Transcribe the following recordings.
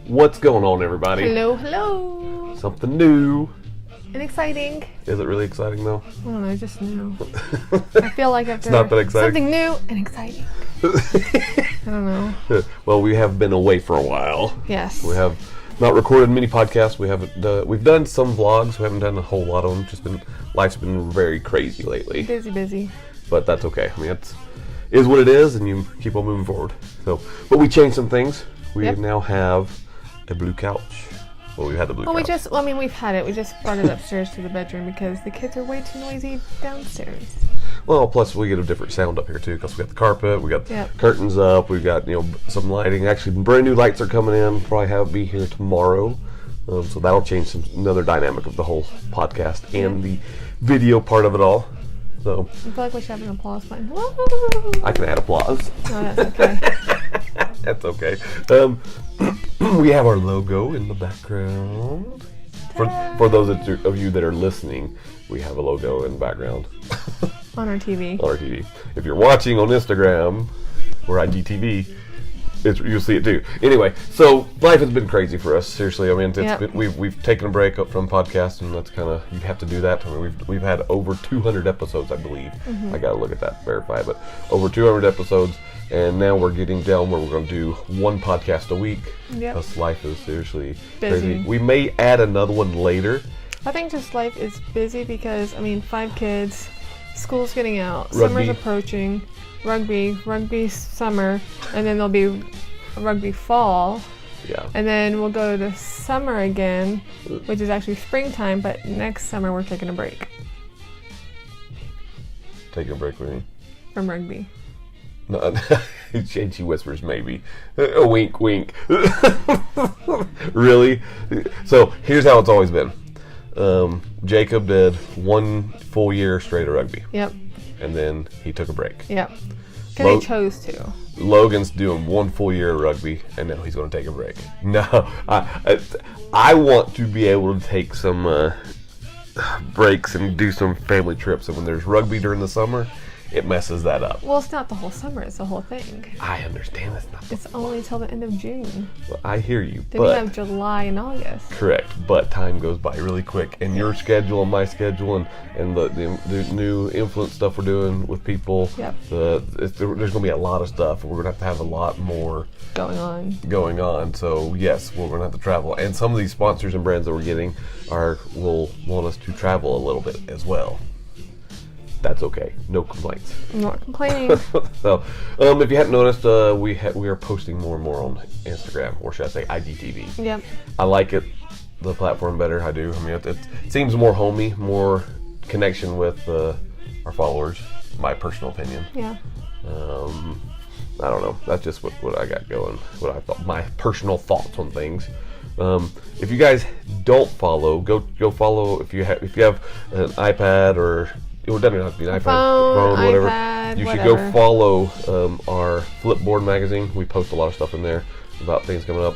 What's going on, everybody? Hello. Something new. And exciting. Is it really exciting, though? I don't know, just new. I feel like after It's not that exciting. something new and exciting. I don't know. Well, we have been away for a while. Yes. We have not recorded many podcasts. We've done some vlogs. We haven't done a whole lot of them. Life's been very crazy lately. Busy. But that's okay. I mean, it is what it is, and you keep on moving forward. But we changed some things. We now have a blue couch. Well, we had the blue couch. We've had it. We just brought it upstairs to the bedroom because the kids are way too noisy downstairs. Well, plus we get a different sound up here too because we got the carpet, we got curtains up, we got some lighting. Actually, brand new lights are coming in. Probably be here tomorrow, so that'll change another dynamic of the whole podcast and the video part of it all. So I feel like we should have an applause button. I can add applause. No, that's okay. That's okay. We have our logo in the background. For those of you that are listening, we have a logo in the background. On our TV. On our TV. If you're watching on Instagram or IGTV, you'll see it too. Anyway, so life has been crazy for us. Seriously, I mean, we've taken a break up from podcasts, and that's kind of, you have to do that. I mean, we've had over 200 episodes, I believe. Mm-hmm. I got to look at that, verify, but over 200 episodes, and now we're getting down where we're going to do one podcast a week. Because life is seriously busy. Crazy. We may add another one later. I think just life is busy because 5 kids, school's getting out, Rugby. Summer's approaching, rugby summer, and then there'll be rugby fall. Yeah. And then we'll go to summer again, which is actually springtime, but next summer we're taking a break. Taking a break, really? From rugby. No, and she whispers, maybe. A wink, wink. Really? So here's how it's always been. Jacob did 1 full year straight of rugby. Yep. And then he took a break. Yep. Because he chose to. Logan's doing 1 full year of rugby, and now he's going to take a break. No, I want to be able to take some breaks and do some family trips. And when there's rugby during the summer, it messes that up. Well, it's not the whole summer, it's the whole thing. I understand that's not It's only till the end of June. Well, I hear you, then we have July and August. Correct, but time goes by really quick. And your schedule and my schedule and the new influence stuff we're doing with people, there's going to be a lot of stuff. We're going to have a lot more going on. So, yes, we're going to have to travel. And some of these sponsors and brands that we're getting will want us to travel a little bit as well. That's okay. No complaints. I'm not complaining. So, if you hadn't noticed, we are posting more and more on Instagram, or should I say IGTV. Yep. I like it, the platform better. I do. I mean, it seems more homey, more connection with our followers. My personal opinion. Yeah. I don't know. That's just what I got going. What I thought, my personal thoughts on things. If you guys don't follow, go follow. If you have an iPad or it doesn't have to be an iPad, phone, whatever. iPad, you should go follow our Flipboard magazine. We post a lot of stuff in there about things coming up,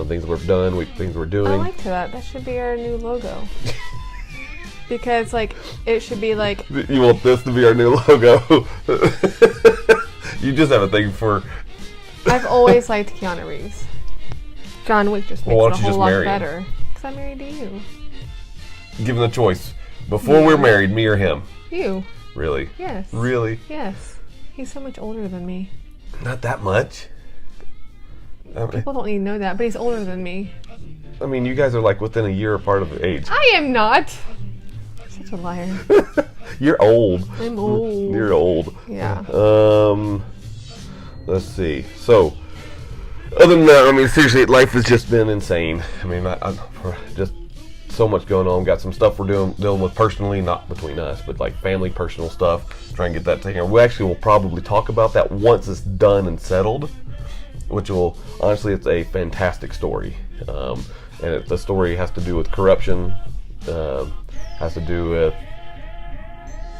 things that we've done, things we're doing. I like that. That should be our new logo. Because, it should be like... You want this to be our new logo? You just have a thing for... I've always liked Keanu Reeves. John Wick just makes it a whole lot better. Because I'm married to you. Give him the choice. Before we're married, me or him? You. Really? Yes. Really? Yes. He's so much older than me. Not that much. People don't need to know that, but he's older than me. I mean, you guys are within a year apart of age. I am not. Such a liar. You're old. I'm old. You're old. Yeah. Let's see. So, other than that, I mean, seriously, life has just been insane. I mean, I'm just so much going on. Got some stuff we're dealing with personally, not between us, but family, personal stuff. Try and get that taken care of. We actually will probably talk about that once it's done and settled, which will, honestly, it's a fantastic story. And the story has to do with corruption, has to do with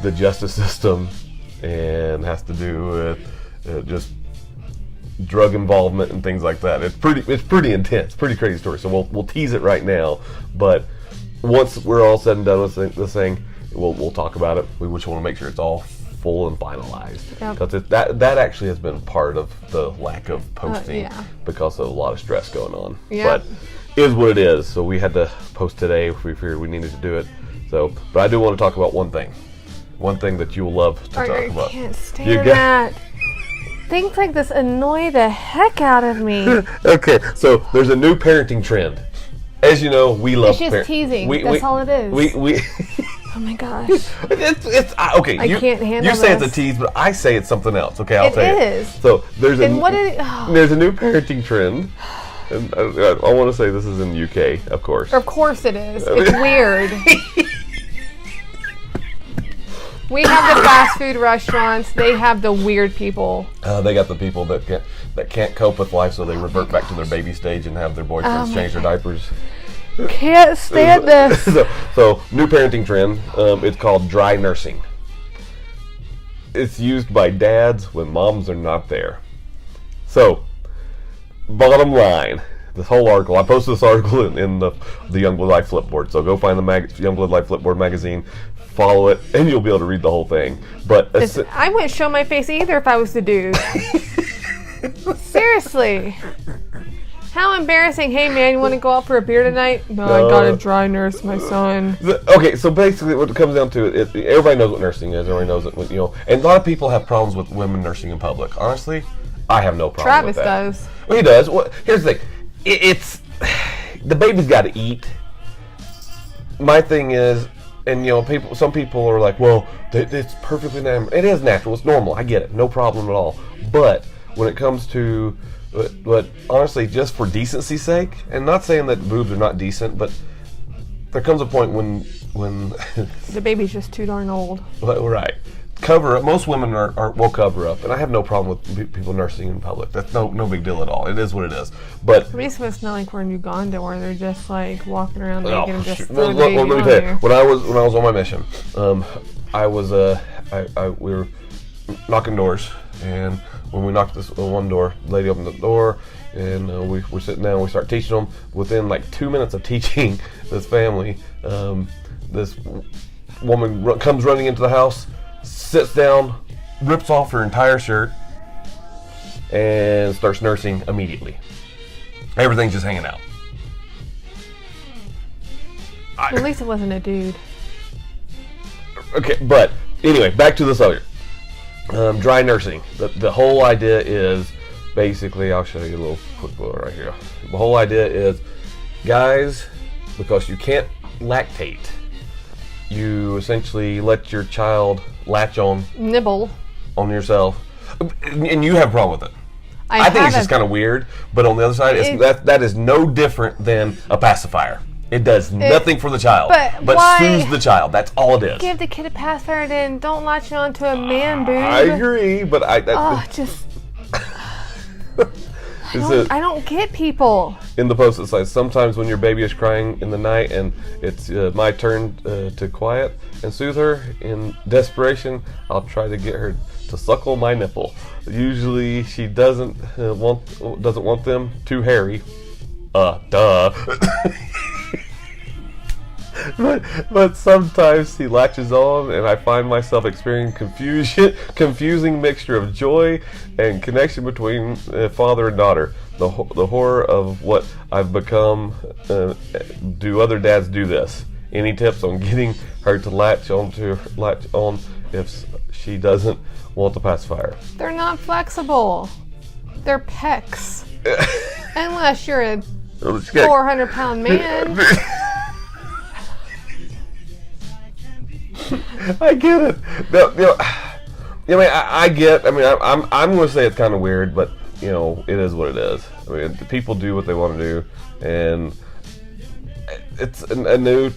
the justice system, and has to do with just drug involvement and things like that. It's pretty intense, pretty crazy story. So we'll tease it right now, but once we're all said and done with this thing, we'll talk about it. We just want to make sure it's all full and finalized. Yep. Because that actually has been part of the lack of posting because of a lot of stress going on. Yep. But it is what it is. So we had to post today. We figured we needed to do it. So, but I do want to talk about one thing. One thing that you'll love to talk about. I can't stand that. Things like this annoy the heck out of me. Okay, so there's a new parenting trend. As you know, we love. It's just teasing. That's all it is. We Oh my gosh. It's okay. I can't handle You say this. it's a tease, but I say it's something else. Okay, I'll tell you. It is. So there's there's a new parenting trend. And I want to say this is in the UK, of course. Of course it is. It's weird. We have the fast food restaurants. They have the weird people. They got the people that can't cope with life, so they revert back to their baby stage and have their boyfriends change their diapers. Can't stand this. So new parenting trend. It's called dry nursing. It's used by dads when moms are not there. So, bottom line, this whole article. I posted this article in the Youngblood Life Flipboard. So go find the Youngblood Life Flipboard magazine. Follow it, and you'll be able to read the whole thing. But I wouldn't show my face either if I was the dude. Seriously. How embarrassing. Hey, man, you want to go out for a beer tonight? No, I got to dry nurse my son. Okay, so basically what it comes down to, everybody knows what nursing is. Everybody knows it, and a lot of people have problems with women nursing in public. Honestly, I have no problem with that. Travis does. Well, he does. Well, here's the thing. It's the baby's got to eat. My thing is, and some people are like, well, it's perfectly natural. It is natural. It's normal. I get it. No problem at all. But when it comes to, but honestly, just for decency's sake, and not saying that boobs are not decent, but there comes a point when the baby's just too darn old. Right. Cover up. Most women will cover up, and I have no problem with people nursing in public. That's no big deal at all. It is what it is. But at least it's not like we're in Uganda where they're just like walking around naked and just let me tell you. When I was on my mission, we were knocking doors, and when we knocked this one door, the lady opened the door, and we're sitting down. We start teaching them. Within like 2 minutes of teaching this family, this woman comes running into the house. Sits down, rips off her entire shirt, and starts nursing immediately. Everything's just hanging out. At least it wasn't a dude. Okay, but anyway, back to the subject. Dry nursing. The whole idea is basically, I'll show you a little quick photo right here. The whole idea is, guys, because you can't lactate, you essentially let your child latch on, nibble on yourself, and you have a problem with it. I think it's just kind of weird, but on the other side, that is no different than a pacifier. It does nothing for the child, but soothes the child. That's all it is. Give the kid a pacifier, then don't latch on to a man boob. I agree, but I don't get people. In the post it says, sometimes when your baby is crying in the night and it's my turn to quiet and soothe her, in desperation, I'll try to get her to suckle my nipple. Usually she doesn't want them too hairy. Duh. But sometimes he latches on, and I find myself experiencing confusing mixture of joy and connection between father and daughter. The horror of what I've become. Do other dads do this? Any tips on getting her to latch on if she doesn't want the pacifier? They're not flexible. They're pecs. Unless you're a 400-pound man. I get it. I get. I'm going to say it's kind of weird, but it is what it is. I mean, people do what they want to do, and it's a new.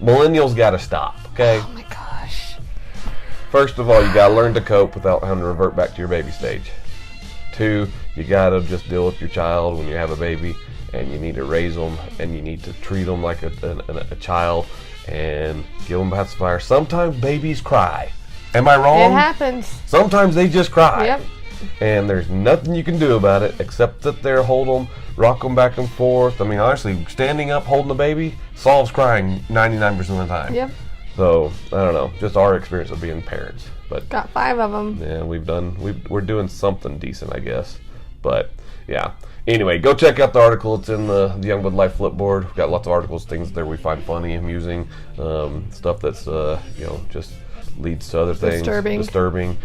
Millennials got to stop. Okay. Oh my gosh. First of all, you got to learn to cope without having to revert back to your baby stage. 2, you got to just deal with your child when you have a baby, and you need to raise them, and you need to treat them like a child. And give them a pacifier. Sometimes babies cry. Am I wrong? It happens. Sometimes they just cry. Yep. And there's nothing you can do about it except sit there, hold them, rock them back and forth. I mean, honestly, standing up, holding the baby solves crying 99% of the time. Yep. So I don't know, just our experience of being parents. But got 5 of them. Yeah, we're doing something decent, I guess. But yeah. Anyway, go check out the article. It's in the Youngblood Life Flipboard. We've got lots of articles, things there we find funny, amusing, stuff that's just leads to other things. Disturbing.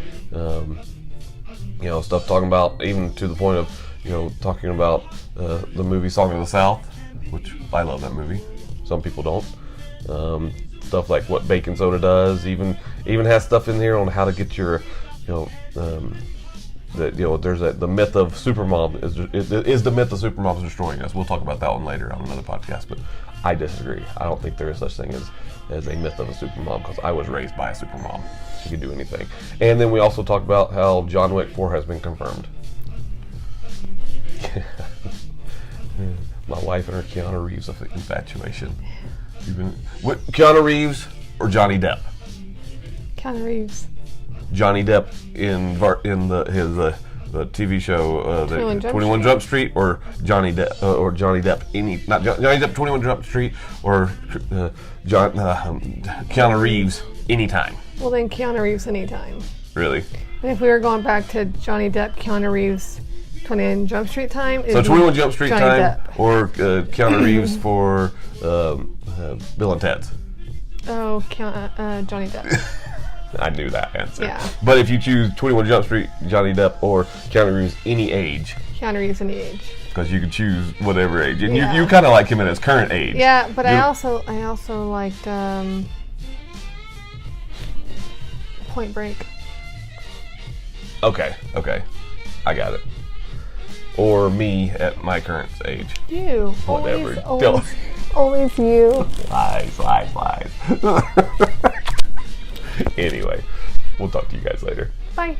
Stuff talking about, even to the point of talking about the movie Song of the South, which I love that movie. Some people don't. Stuff like what baking soda does. Even has stuff in here on how to get your there's the myth of supermom is the myth of supermoms destroying us. We'll talk about that one later on another podcast, but I disagree. I don't think there is such thing as a myth of a supermom, because I was raised by a supermom. She could do anything. And then we also talk about how John Wick 4 has been confirmed. My wife and her Keanu Reeves infatuation. What, Keanu Reeves or Johnny Depp? Keanu Reeves. Johnny Depp in his TV show 21 Jump Street, or Johnny Depp Johnny Depp 21 Jump Street, or Keanu Reeves anytime. Well, then Keanu Reeves anytime. Really? And if we were going back to Johnny Depp, Keanu Reeves 21 Jump Street time, so 21 Jump Street Johnny time Depp. Or Keanu Reeves for Bill and Ted's. Oh, Johnny Depp. I knew that answer. Yeah. But if you choose 21 Jump Street, Johnny Depp, or Keanu Reeves any age. Keanu Reeves any age. Because you can choose whatever age. And you kind of like him in his current age. Yeah, but I also liked Point Break. Okay. I got it. Or me at my current age. You. Whatever. Always you. Lies. Anyway, we'll talk to you guys later. Bye.